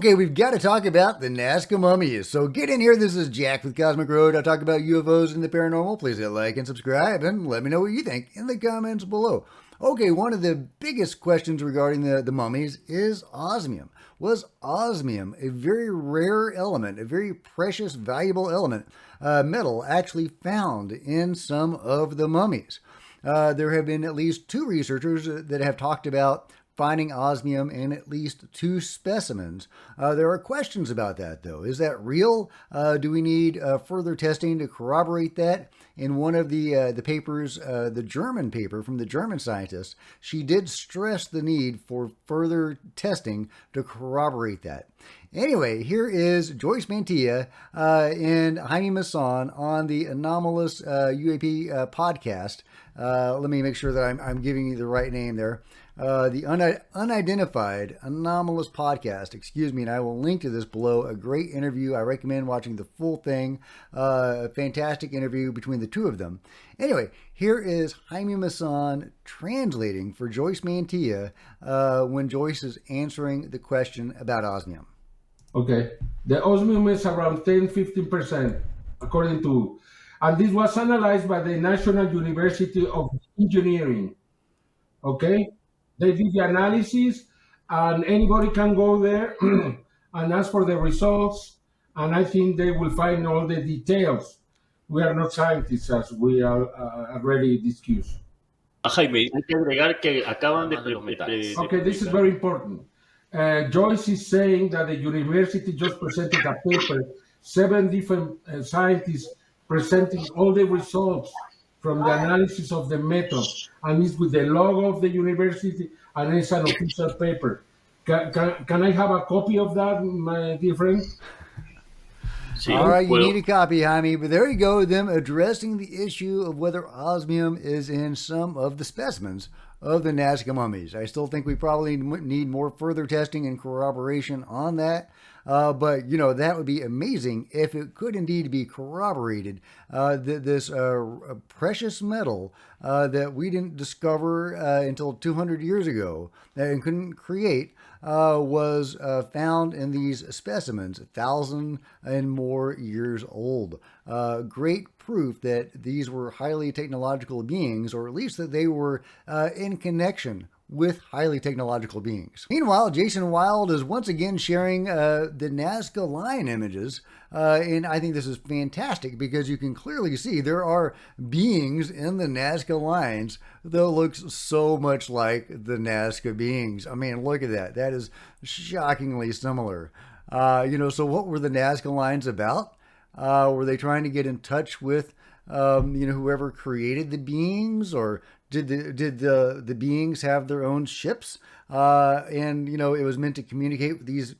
Okay, we've got to talk about the Nazca Mummies. So get in here. This is Jack with Cosmic Road. I talk about UFOs and the paranormal. Please hit like and subscribe and let me know what you think in the comments below. Okay, one of the biggest questions regarding the mummies is osmium. Was osmium a very rare element, a very precious, valuable element, metal actually found in some of the mummies? There have been at least two researchers that have talked about finding osmium in at least two specimens. There are questions about that, though. Is that real? Do we need further testing to corroborate that? In one of the papers, the German paper from the German scientist, she did stress the need for further testing to corroborate that. Anyway, here is Joyce Mantilla and Jaime Maussan on the Anomalous UAP podcast. Let me make sure that I'm giving you the right name there. The Unidentified Anomalous Podcast, excuse me, and I will link to this below. A great interview. I recommend watching the full thing. A fantastic interview between the two of them. Anyway, here is Jaime Maussan translating for Joyce Mantilla when Joyce is answering the question about osmium. Okay, the osmium is around 10-15%, according to, and this was analyzed by the National University of Engineering. Okay, they did the analysis, and anybody can go there and ask for the results, and I think they will find all the details. We are not scientists, as we are already discussed. Jaime, hay que agregar que acaban de Okay, this is very important. Joyce is saying that the university just presented a paper, 7 different scientists presenting all the results from the analysis of the method, and it's with the logo of the university, and it's an official paper. Can I have a copy of that, my dear friend? All right, you need a copy, Jaime. But there you go, them addressing the issue of whether osmium is in some of the specimens of the Nazca mummies. I still think we probably need more further testing and corroboration on that. But, you know, that would be amazing if it could indeed be corroborated. This precious metal that we didn't discover until 200 years ago and couldn't create was found in these specimens, 1,000 and more years old. Great proof that these were highly technological beings, or at least that they were in connection with highly technological beings. Meanwhile, Jason Wild is once again sharing the Nazca line images, and I think this is fantastic because you can clearly see there are beings in the Nazca lines that looks so much like the Nazca beings. I mean, look at that. That is shockingly similar. So what were the Nazca lines about? Were they trying to get in touch with whoever created the beings, or did the beings have their own ships? And it was meant to communicate with these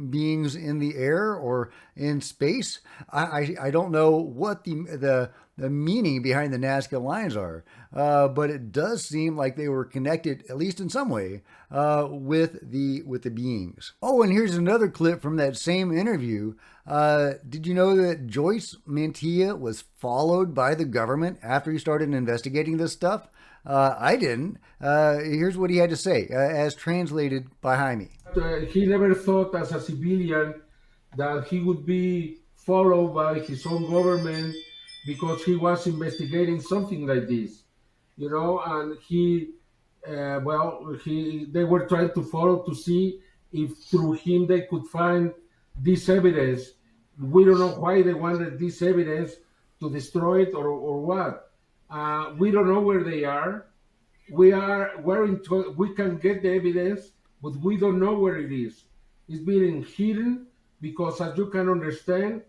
beings in the air or in space. I don't know what the meaning behind the Nazca lines are, but it does seem like they were connected, at least in some way, with the beings. Oh, and here's another clip from that same interview. Did you know that Joyce Mantilla was followed by the government after he started investigating this stuff? I didn't. Here's what he had to say, as translated by Jaime. He never thought as a civilian that he would be followed by his own government because he was investigating something like this, and they were trying to follow to see if through him they could find this evidence. We don't know why they wanted this evidence to destroy it or what. We don't know where they are. We can get the evidence, but we don't know where it is. It's being hidden because, as you can understand,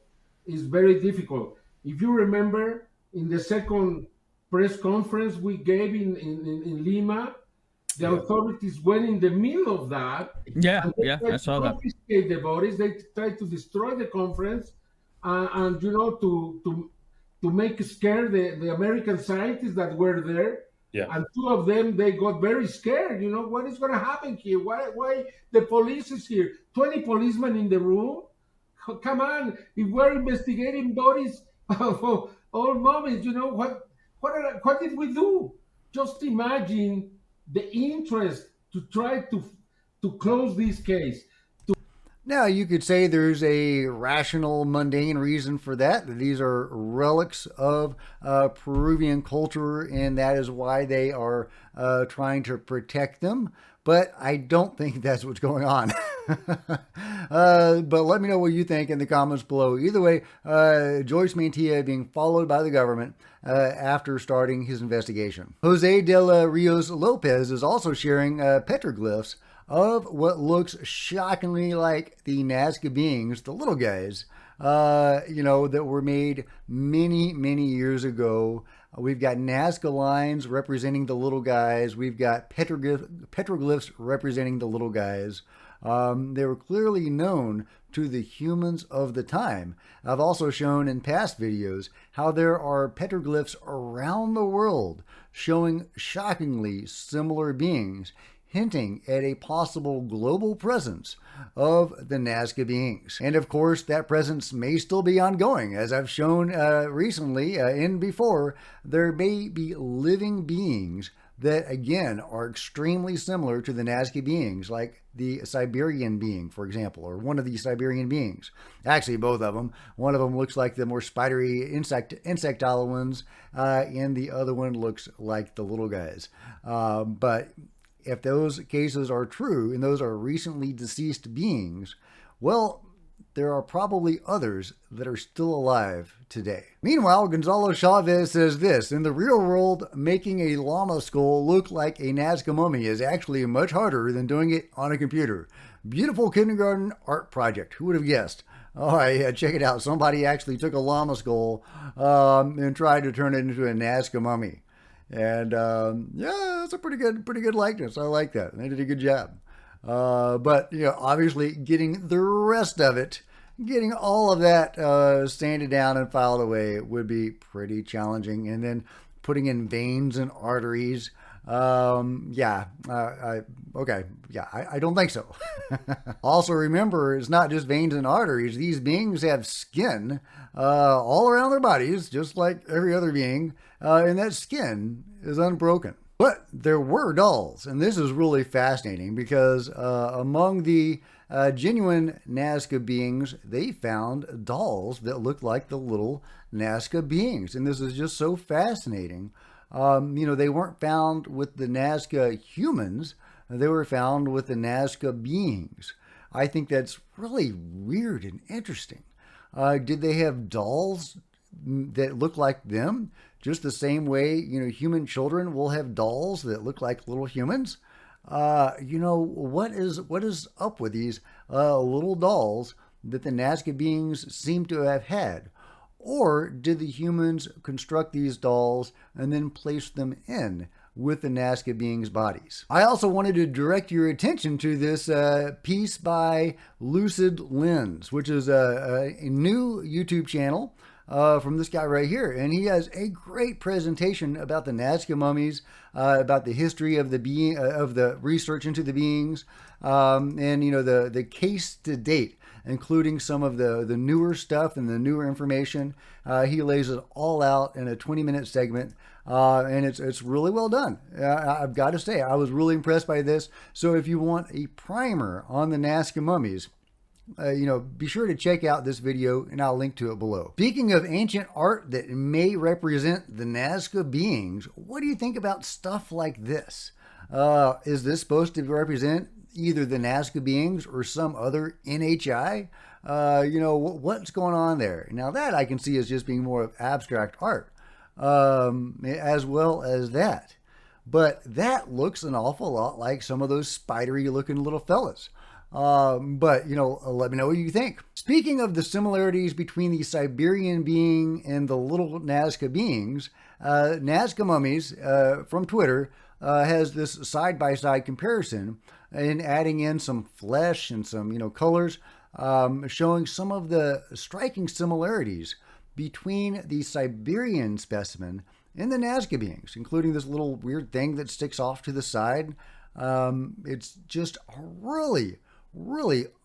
it's very difficult. If you remember, in the second press conference we gave in Lima, the authorities went in the middle of that. Yeah, I saw that. Confiscate the bodies. They tried to destroy the conference, and to make scare the American scientists that were there. Yeah. And 2 of them, they got very scared. What is going to happen here? Why the police is here? 20 policemen in the room? Come on! If we're investigating bodies of old mummies, what did we do? Just imagine the interest to try to close this case. Now, you could say there's a rational, mundane reason for that these are relics of Peruvian culture, and that is why they are trying to protect them. But I don't think that's what's going on. But let me know what you think in the comments below. Either way, Joyce Mantilla being followed by the government after starting his investigation. Jose de la Rios Lopez is also sharing petroglyphs of what looks shockingly like the Nazca beings, the little guys, that were made many, many years ago. We've got Nazca lines representing the little guys. We've got petroglyphs representing the little guys. They were clearly known to the humans of the time. I've also shown in past videos how there are petroglyphs around the world showing shockingly similar beings, hinting at a possible global presence of the Nazca beings. And of course, that presence may still be ongoing. As I've shown recently and before, there may be living beings that, again, are extremely similar to the Nazca beings, like the Siberian being, for example, or one of the Siberian beings. Actually, both of them. One of them looks like the more spidery insectile ones, and the other one looks like the little guys. But if those cases are true, and those are recently deceased beings, well, there are probably others that are still alive today. Meanwhile, Gonzalo Chavez says this: in the real world, making a llama skull look like a Nazca mummy is actually much harder than doing it on a computer. Beautiful kindergarten art project. Who would have guessed? Oh, yeah, check it out. Somebody actually took a llama skull and tried to turn it into a Nazca mummy. And yeah, it's a pretty good likeness. I like that. They did a good job. But obviously getting the rest of it, getting all of that sanded down and filed away would be pretty challenging. And then putting in veins and arteries. I don't think so. Also, remember, it's not just veins and arteries. These beings have skin all around their bodies, just like every other being, and that skin is unbroken. But there were dolls, and this is really fascinating because among the genuine Nazca beings, they found dolls that looked like the little Nazca beings, and this is just so fascinating. They weren't found with the Nazca humans, they were found with the Nazca beings. I think that's really weird and interesting. Did they have dolls that look like them? Just the same way, human children will have dolls that look like little humans. What is up with these little dolls that the Nazca beings seem to have had? Or did the humans construct these dolls and then place them in with the Nazca beings' bodies? I also wanted to direct your attention to this piece by Lucid Lens, which is a new YouTube channel from this guy right here. And he has a great presentation about the Nazca mummies, about the history of the research into the beings, and the case to date, including some of the newer stuff and the newer information. He lays it all out in a 20-minute segment, and it's really well done. I've got to say, I was really impressed by this. So if you want a primer on the Nazca mummies, be sure to check out this video, and I'll link to it below. Speaking of ancient art that may represent the Nazca beings, what do you think about stuff like this? Is this supposed to represent either the Nazca beings or some other NHI? What's going on there? Now that I can see as just being more of abstract art, as well as that. But that looks an awful lot like some of those spidery looking little fellas. But let me know what you think. Speaking of the similarities between the Siberian being and the little Nazca beings, Nazca Mummies from Twitter has this side-by-side comparison, and adding in some flesh and some colors, showing some of the striking similarities between the Siberian specimen and the Nazca beings, including this little weird thing that sticks off to the side. It's just a really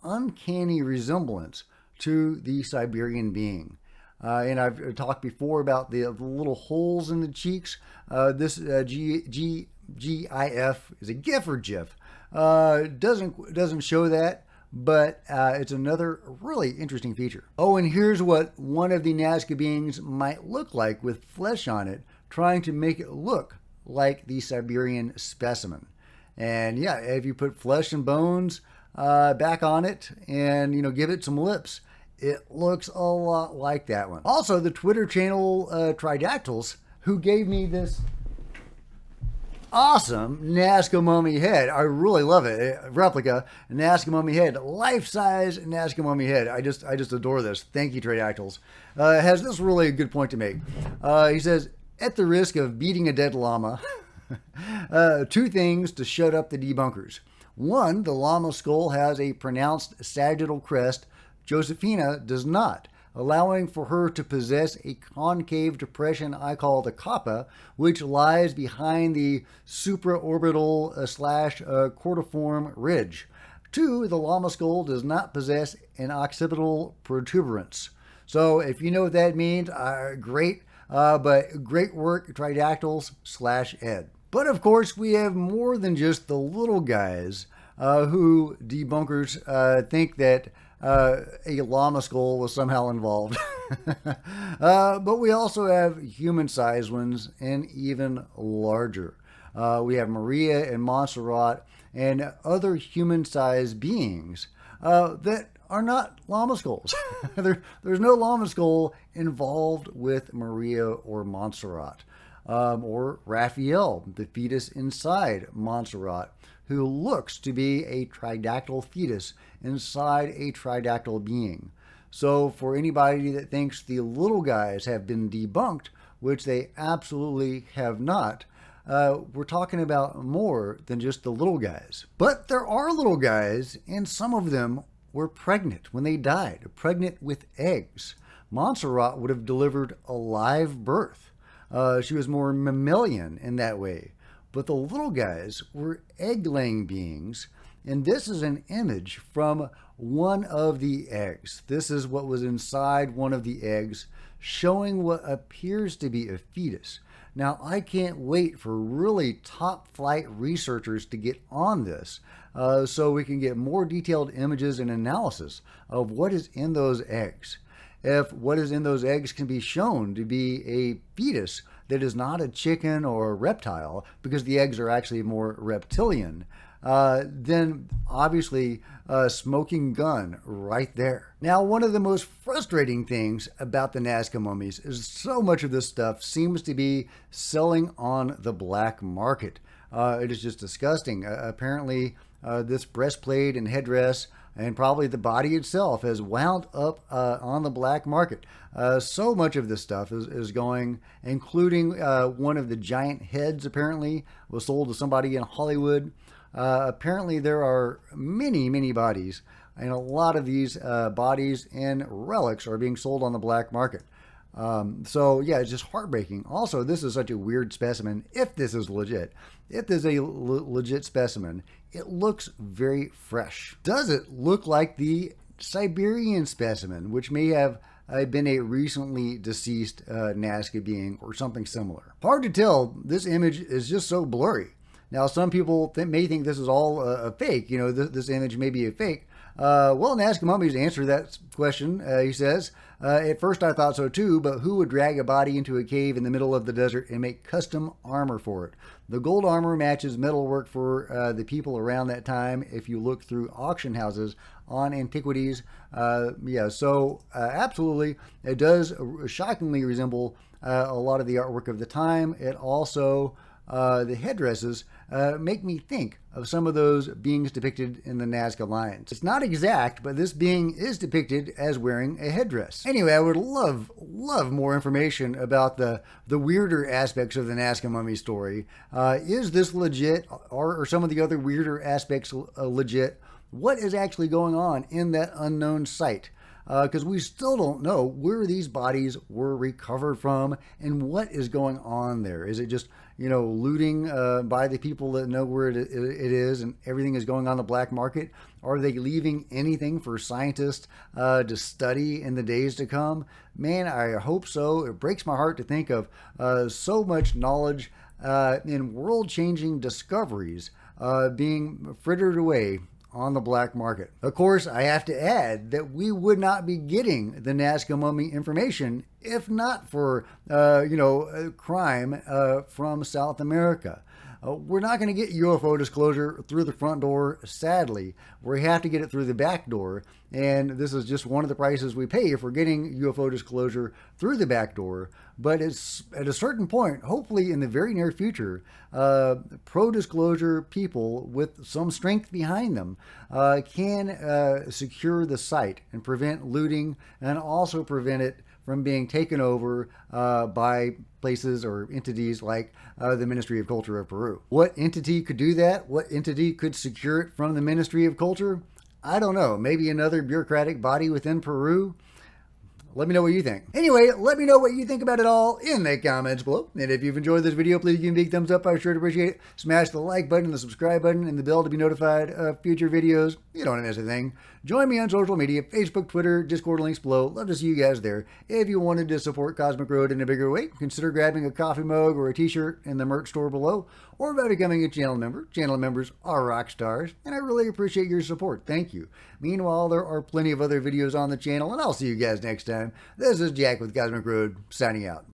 uncanny resemblance to the Siberian being. And I've talked before about the little holes in the cheeks. This GIF is a GIF or GIF. Doesn't show that, but it's another really interesting feature. Oh, and here's what one of the Nazca beings might look like with flesh on it, trying to make it look like the Siberian specimen. And yeah, if you put flesh and bones back on it and, give it some lips, it looks a lot like that one. Also, the Twitter channel Tridactyls, who gave me this awesome Nazca Mummy head. I really love it. Replica Nazca Mummy head, life-size Nazca Mummy head. I just adore this. Thank you, Tridactyls. Has this really good point to make. He says, at the risk of beating a dead llama, two things to shut up the debunkers. One, the llama skull has a pronounced sagittal crest. Josephina does not, allowing for her to possess a concave depression I call the kappa, which lies behind the supraorbital slash cortiform ridge. Two, the llama skull does not possess an occipital protuberance. So if you know what that means, great, but great work, Tridactyls / Ed. But of course, we have more than just the little guys who debunkers think that a llama skull was somehow involved. But we also have human-sized ones and even larger. We have Maria and Montserrat and other human-sized beings that are not llama skulls. There's no llama skull involved with Maria or Montserrat. Or Raphael, the fetus inside Montserrat, who looks to be a tridactyl fetus inside a tridactyl being. So for anybody that thinks the little guys have been debunked, which they absolutely have not, we're talking about more than just the little guys. But there are little guys, and some of them were pregnant when they died, pregnant with eggs. Montserrat would have delivered a live birth. She was more mammalian in that way. But the little guys were egg-laying beings, and this is an image from one of the eggs. This is what was inside one of the eggs, showing what appears to be a fetus. Now, I can't wait for really top-flight researchers to get on this so we can get more detailed images and analysis of what is in those eggs. If what is in those eggs can be shown to be a fetus that is not a chicken or a reptile, because the eggs are actually more reptilian, then obviously a smoking gun right there. Now, one of the most frustrating things about the Nazca mummies is so much of this stuff seems to be selling on the black market. It is just disgusting. Apparently, this breastplate and headdress and probably the body itself has wound up on the black market. So much of this stuff is going, including one of the giant heads apparently was sold to somebody in Hollywood. Apparently there are many, many bodies, and a lot of these bodies and relics are being sold on the black market. So yeah, it's just heartbreaking. Also, this is such a weird specimen. If this is legit, if this is a legit specimen, it looks very fresh. Does it look like the Siberian specimen, which may have been a recently deceased Nazca being or something similar? Hard to tell. This image is just so blurry. Now, some people may think this is all a fake. You know, this image may be a fake. Well, Nazca Mummies answer that question. He says, at first I thought so too, but who would drag a body into a cave in the middle of the desert and make custom armor for it? The gold armor matches metalwork for the people around that time if you look through auction houses on antiquities. Absolutely, it does shockingly resemble a lot of the artwork of the time. It also, the headdresses make me think of some of those beings depicted in the Nazca lines. It's not exact, but this being is depicted as wearing a headdress. Anyway, I would love more information about the weirder aspects of the Nazca Mummy story. Is this legit, or are some of the other weirder aspects legit? What is actually going on in that unknown site? Because we still don't know where these bodies were recovered from and what is going on there. Is it just, looting by the people that know where it is and everything is going on the black market? Are they leaving anything for scientists to study in the days to come? Man, I hope so. It breaks my heart to think of so much knowledge and world-changing discoveries being frittered away on the black market. Of course, I have to add that we would not be getting the Nazca Mummy information if not for, crime from South America. We're not going to get UFO disclosure through the front door, sadly. We have to get it through the back door, and this is just one of the prices we pay for getting UFO disclosure through the back door. But it's at a certain point, hopefully in the very near future, pro-disclosure people with some strength behind them can secure the site and prevent looting, and also prevent it from being taken over by places or entities like the Ministry of Culture of Peru. What entity could do that? What entity could secure it from the Ministry of Culture? I don't know. Maybe another bureaucratic body within Peru? Let me know what you think. Anyway, let me know what you think about it all in the comments below. And if you've enjoyed this video, please give me a big thumbs up. I sure appreciate it. Smash the like button, the subscribe button, and the bell to be notified of future videos. You don't want to miss a thing. Join me on social media, Facebook, Twitter, Discord links below. Love to see you guys there. If you wanted to support Cosmic Road in a bigger way, consider grabbing a coffee mug or a t-shirt in the merch store below, or by becoming a channel member. Channel members are rock stars, and I really appreciate your support. Thank you. Meanwhile, there are plenty of other videos on the channel, and I'll see you guys next time. This is Jack with Cosmic Road, signing out.